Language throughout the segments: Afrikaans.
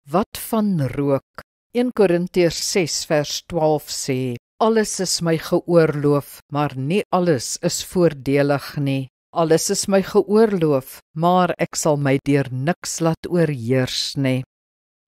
Wat van rook? 1 Korintiërs 6 vers 12 sê, alles is my geoorloof, maar nie alles is voordelig nie. Alles is my geoorloof, maar ek sal my deur niks laat oorheers nie.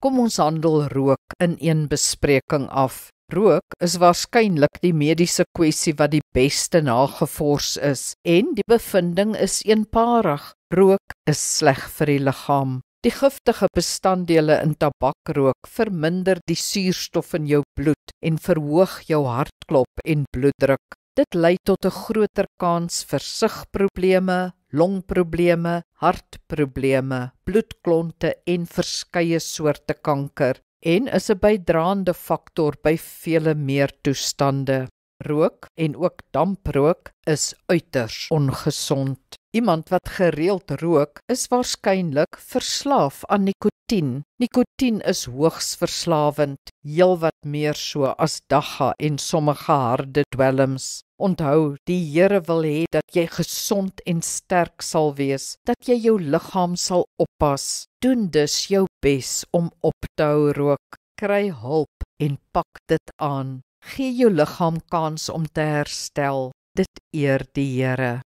Kom ons handel rook in een bespreking af. Rook is waarskynlik die mediese kwessie wat die beste nagevors is en die bevinding is eenparig. Rook is sleg vir die liggaam. Die giftige bestanddele in tabakrook verminder die suurstof in jou bloed en verhoog jou hartklop en bloeddruk. Dit lei tot 'n groter kans vir sigprobleme, longprobleme, hartprobleme, bloedklonte en verskeie soorte kanker en is 'n bydraende faktor by vele meer toestande. Rook en ook damprook is uiters ongesond. Iemand wat gereeld rook is waarskynlik verslaaf aan nikotien. Nikotien is hoogs verslawend, heelwat meer so as dagga en sommige harde dwelms. Onthou, die Here wil hê dat jy gesond en sterk sal wees, dat jy jou liggaam sal oppas. Doen dus jou bes om op te hou rook. Kry hulp en pak dit aan. Gee jou liggaam kans om te herstel. Dit eer die Here.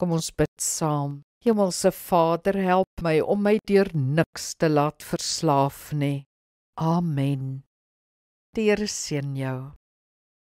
Kom ons bid saam. Hemelse Vader, help my om my deur niks te laat verslaaf nie. Amen. Die Here seën jou.